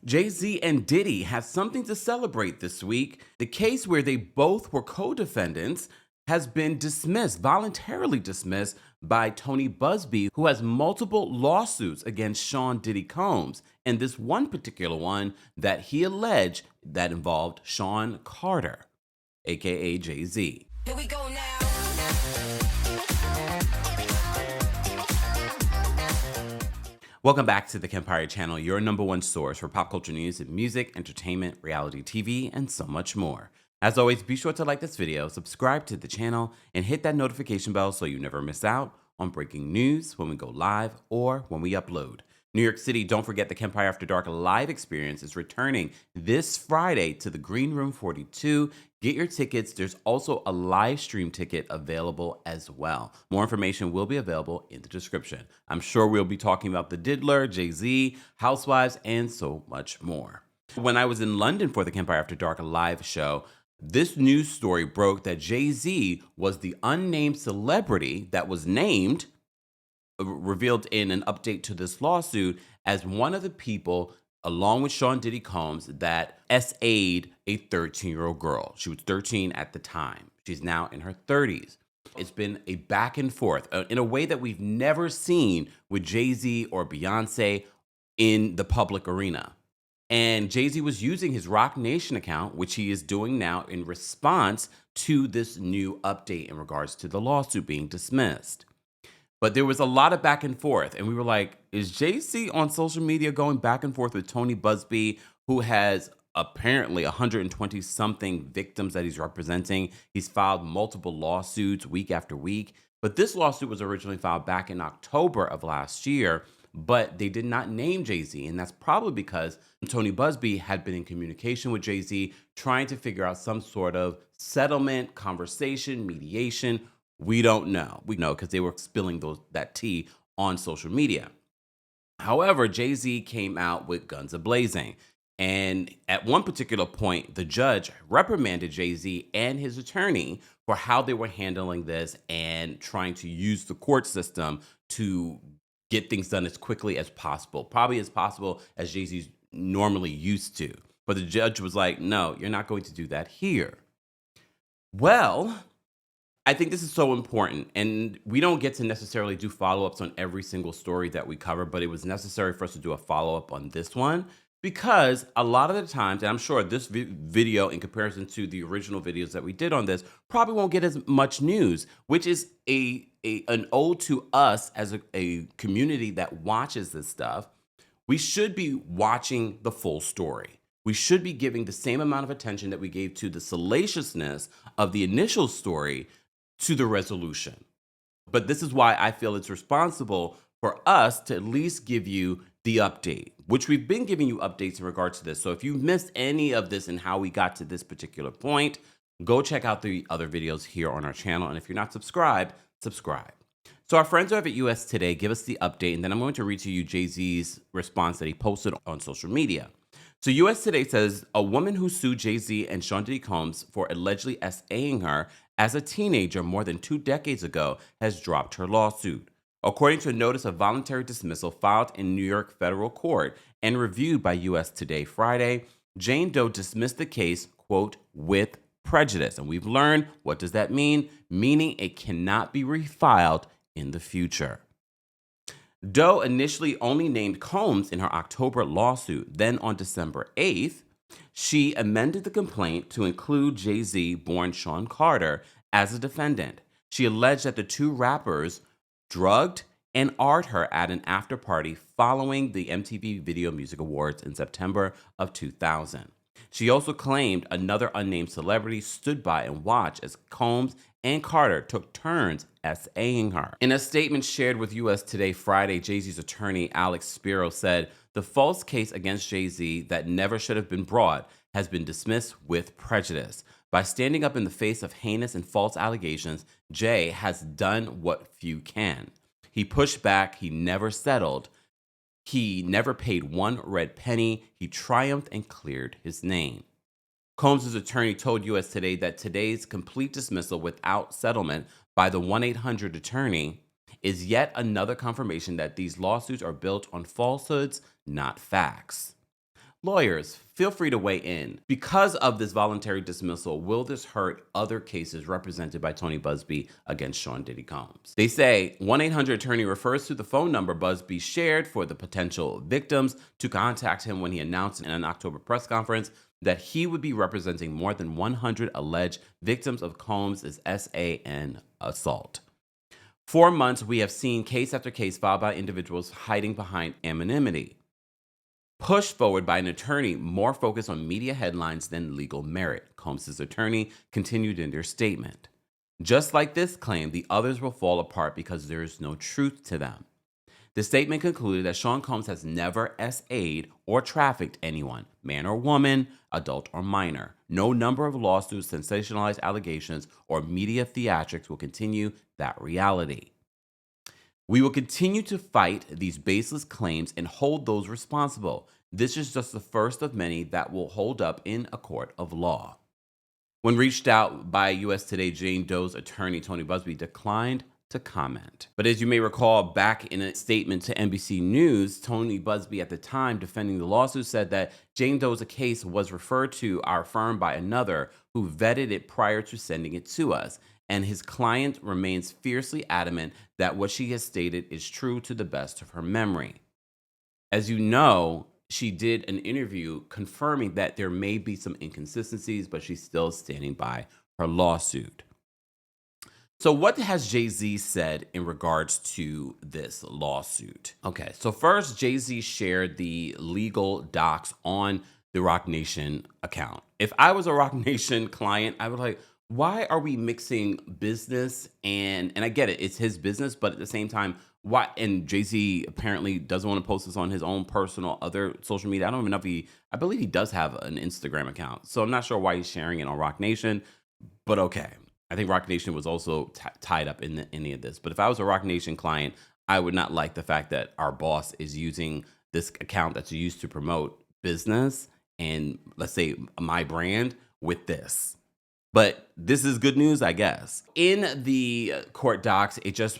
Jay-Z and Diddy have something to celebrate this week. The case where they both were co-defendants has been dismissed, voluntarily dismissed by Tony Busby, who has multiple lawsuits against Shawn Diddy Combs. And this one particular one that he alleged that involved Shawn Carter, aka Jay-Z. Here we go now. Welcome back to the Kempire channel, your number one source for pop culture news and music, entertainment, reality TV, and so much more. As always, be sure to like this video, subscribe to the channel, and hit that notification bell so you never miss out on breaking news when we go live or when we upload. New York City, don't forget the Kempire After Dark live experience is returning this Friday to the Green Room 42. Get your tickets. There's also a live stream ticket available as well. More information will be available in the description. I'm sure we'll be talking about the Diddler, Jay-Z, Housewives, and so much more. When I was in London for the Kempire After Dark live show, this news story broke that Jay-Z was the unnamed celebrity that was named, revealed in an update to this lawsuit, as one of the people, along with Shawn Diddy Combs, that SA'd a 13-year-old girl. She was 13 at the time. She's now in her 30s. It's been a back and forth in a way that we've never seen with Jay-Z or Beyonce in the public arena. And Jay-Z was using his Rock Nation account, which he is doing now in response to this new update in regards to the lawsuit being dismissed. But there was a lot of back and forth, and we were like, is Jay-Z on social media going back and forth with Tony Busby, who has apparently 120-something victims that he's representing? He's filed multiple lawsuits week after week, but this lawsuit was originally filed back in October of last year, but they did not name Jay-Z, and that's probably because Tony Busby had been in communication with Jay-Z, trying to figure out some sort of settlement, conversation, mediation. We don't know. We know because they were spilling that tea on social media. However, Jay-Z came out with guns a-blazing. And at one particular point, the judge reprimanded Jay-Z and his attorney for how they were handling this and trying to use the court system to get things done as quickly as possible, probably as possible as Jay-Z's normally used to. But the judge was like, no, you're not going to do that here. Well, I think this is so important, and we don't get to necessarily do follow-ups on every single story that we cover, but it was necessary for us to do a follow-up on this one because a lot of the times, and I'm sure this video in comparison to the original videos that we did on this probably won't get as much news, which is an ode to us as a community that watches this stuff. We should be watching the full story. We should be giving the same amount of attention that we gave to the salaciousness of the initial story to the resolution. But this is why I feel it's responsible for us to at least give you the update, which we've been giving you updates in regard to this. So if you missed any of this and how we got to this particular point, go check out the other videos here on our channel. And if you're not subscribed, subscribe. So our friends over at US Today give us the update, and then I'm going to read to you Jay-Z's response that he posted on social media. So US Today says, a woman who sued Jay-Z and Shawn Diddy Combs for allegedly SAing her as a teenager more than 2 decades ago has dropped her lawsuit. According to a notice of voluntary dismissal filed in New York federal court and reviewed by US Today Friday, Jane Doe dismissed the case, quote, with prejudice. And we've learned, what does that mean? Meaning it cannot be refiled in the future. Doe initially only named Combs in her October lawsuit. Then on December 8th, she amended the complaint to include Jay-Z born Shawn Carter as a defendant. She alleged that the two rappers drugged and art her at an after party following the MTV Video Music Awards in September of 2000. She also claimed another unnamed celebrity stood by and watched as Combs and Carter took turns SAing her. In a statement shared with US Today Friday, Jay-Z's attorney Alex Spiro said, the false case against Jay-Z that never should have been brought has been dismissed with prejudice. By standing up in the face of heinous and false allegations, Jay has done what few can. He pushed back, he never settled. He never paid one red penny. He triumphed and cleared his name. Combs' attorney told US Today that today's complete dismissal without settlement by the 1-800 attorney is yet another confirmation that these lawsuits are built on falsehoods, not facts. Lawyers, feel free to weigh in. Because of this voluntary dismissal, will this hurt other cases represented by Tony Buzbee against Shawn Diddy Combs? They say 1-800-ATTORNEY refers to the phone number Buzbee shared for the potential victims to contact him when he announced in an October press conference that he would be representing more than 100 alleged victims of Combs' SAN assault. For months, we have seen case after case filed by individuals hiding behind anonymity, pushed forward by an attorney more focused on media headlines than legal merit, Combs' attorney continued in their statement. Just like this claim, the others will fall apart because there is no truth to them. The statement concluded that Shawn Combs has never SA'd or trafficked anyone, man or woman, adult or minor. No number of lawsuits, sensationalized allegations, or media theatrics will continue that reality. We will continue to fight these baseless claims and hold those responsible. This is just the first of many that will hold up in a court of law. When reached out by US Today, Jane Doe's attorney, Tony Buzbee, declined to comment. But as you may recall, back in a statement to NBC News, Tony Buzbee at the time defending the lawsuit said that Jane Doe's case was referred to our firm by another who vetted it prior to sending it to us. And his client remains fiercely adamant that what she has stated is true to the best of her memory. As you know, she did an interview confirming that there may be some inconsistencies, but she's still standing by her lawsuit. So what has Jay-Z said in regards to this lawsuit? Okay, so first, Jay-Z shared the legal docs on the Roc Nation account. If I was a Roc Nation client, I would like, why are we mixing business and I get it, it's his business, but at the same time, why? And Jay-Z apparently doesn't want to post this on his own personal other social media. I don't even know if I believe he does have an Instagram account. So I'm not sure why he's sharing it on Roc Nation, but okay. I think Roc Nation was also tied up in any of this. But if I was a Roc Nation client, I would not like the fact that our boss is using this account that's used to promote business and, let's say, my brand with this. But this is good news, I guess. In the court docs, it just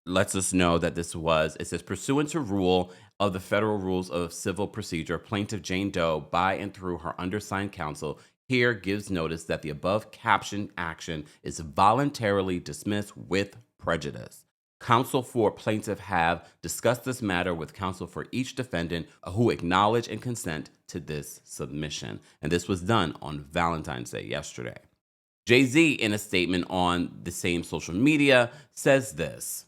lets us know that it says, pursuant to rule of the Federal Rules of Civil Procedure, plaintiff Jane Doe, by and through her undersigned counsel, here gives notice that the above captioned action is voluntarily dismissed with prejudice. Counsel for plaintiff have discussed this matter with counsel for each defendant who acknowledge and consent to this submission. And this was done on Valentine's Day yesterday. Jay-Z, in a statement on the same social media, says this: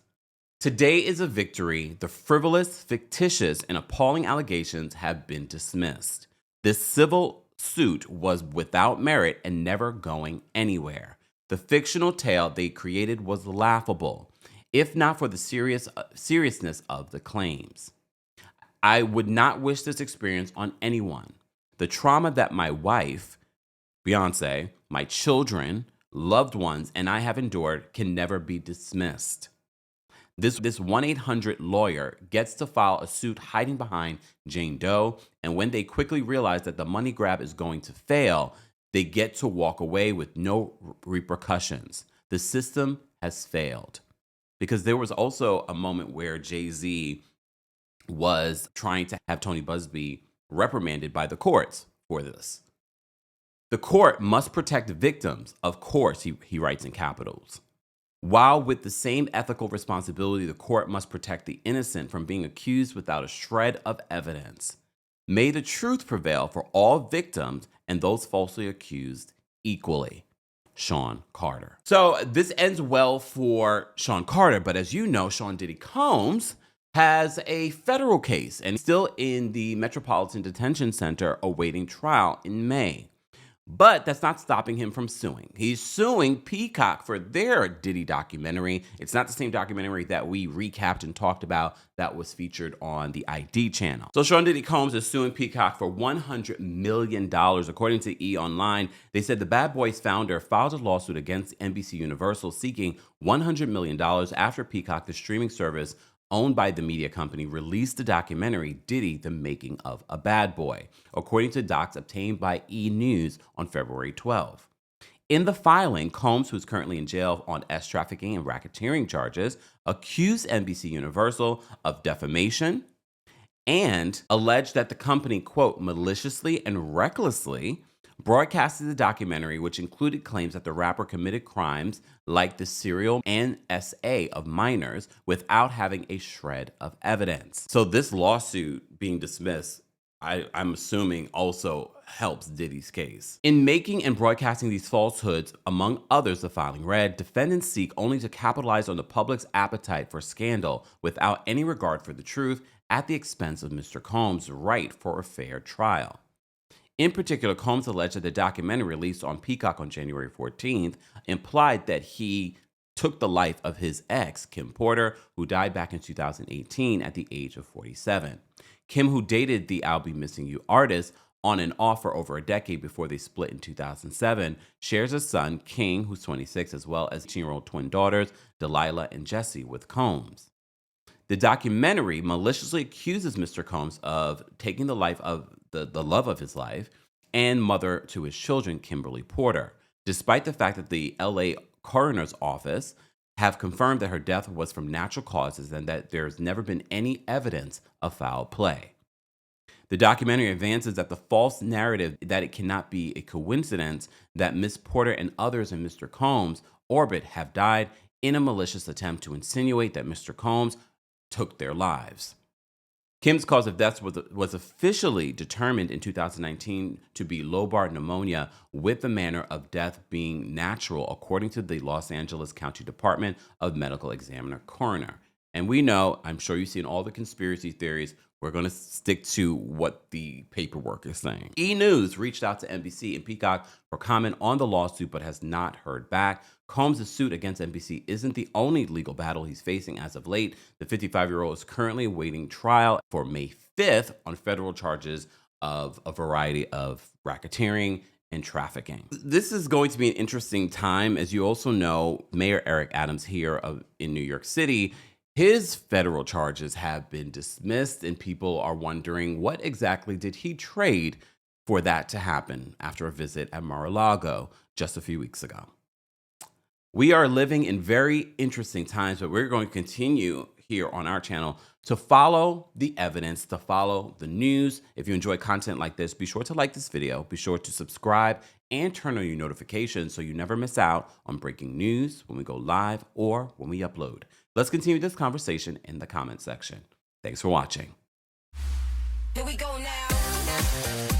today is a victory. The frivolous, fictitious, and appalling allegations have been dismissed. This civil suit was without merit and never going anywhere. The fictional tale they created was laughable, if not for the seriousness of the claims. I would not wish this experience on anyone. The trauma that my wife, Beyonce, my children, loved ones, and I have endured can never be dismissed. This 1-800 lawyer gets to file a suit hiding behind Jane Doe, and when they quickly realize that the money grab is going to fail, they get to walk away with no repercussions. The system has failed. Because there was also a moment where Jay-Z was trying to have Tony Buzbee reprimanded by the courts for this. The court must protect victims, of course, he writes in capitals. While with the same ethical responsibility, the court must protect the innocent from being accused without a shred of evidence. May the truth prevail for all victims and those falsely accused equally. Shawn Carter. So this ends well for Shawn Carter, but as you know, Shawn Diddy Combs has a federal case and still in the Metropolitan Detention Center awaiting trial in May. But that's not stopping him from suing. He's suing Peacock for their Diddy documentary. It's not the same documentary that we recapped and talked about that was featured on the ID channel. So Shawn Diddy Combs is suing Peacock for $100 million. According to E! Online, they said the Bad Boys founder filed a lawsuit against NBC Universal seeking $100 million after Peacock, the streaming service owned by the media company, released the documentary Diddy, The Making of a Bad Boy, according to docs obtained by E! News on February 12. In the filing, Combs, who's currently in jail on trafficking and racketeering charges, accused NBC Universal of defamation and alleged that the company, quote, maliciously and recklessly broadcasted the documentary, which included claims that the rapper committed crimes like the serial NSA of minors without having a shred of evidence. So this lawsuit being dismissed, I'm assuming, also helps Diddy's case. In making and broadcasting these falsehoods, among others, the filing read, defendants seek only to capitalize on the public's appetite for scandal without any regard for the truth at the expense of Mr. Combs' right for a fair trial. In particular, Combs alleged that the documentary released on Peacock on January 14th implied that he took the life of his ex, Kim Porter, who died back in 2018 at the age of 47. Kim, who dated the I'll Be Missing You artist on and off for over a decade before they split in 2007, shares a son, King, who's 26, as well as 18-year-old twin daughters, Delilah and Jessie, with Combs. The documentary maliciously accuses Mr. Combs of taking the life of the love of his life and mother to his children, Kimberly Porter, despite the fact that the LA coroner's office have confirmed that her death was from natural causes and that there's never been any evidence of foul play. The documentary advances that the false narrative that it cannot be a coincidence that Miss Porter and others in Mr. Combs' orbit have died in a malicious attempt to insinuate that Mr. Combs took their lives. Kim's cause of death was officially determined in 2019 to be lobar pneumonia, with the manner of death being natural, according to the Los Angeles County Department of Medical Examiner coroner. And we know, I'm sure you've seen all the conspiracy theories. We're going to stick to what the paperwork is saying. E! News reached out to NBC and Peacock for comment on the lawsuit, but has not heard back. Combs' suit against NBC isn't the only legal battle he's facing as of late. The 55-year-old is currently awaiting trial for May 5th on federal charges of a variety of racketeering and trafficking. This is going to be an interesting time. As you also know, Mayor Eric Adams here in New York City, his federal charges have been dismissed, and people are wondering what exactly did he trade for that to happen after a visit at Mar-a-Lago just a few weeks ago. We are living in very interesting times, but we're going to continue here on our channel to follow the evidence, to follow the news. If you enjoy content like this, be sure to like this video, be sure to subscribe, and turn on your notifications so you never miss out on breaking news when we go live or when we upload. Let's continue this conversation in the comment section. Thanks for watching. Here we go now.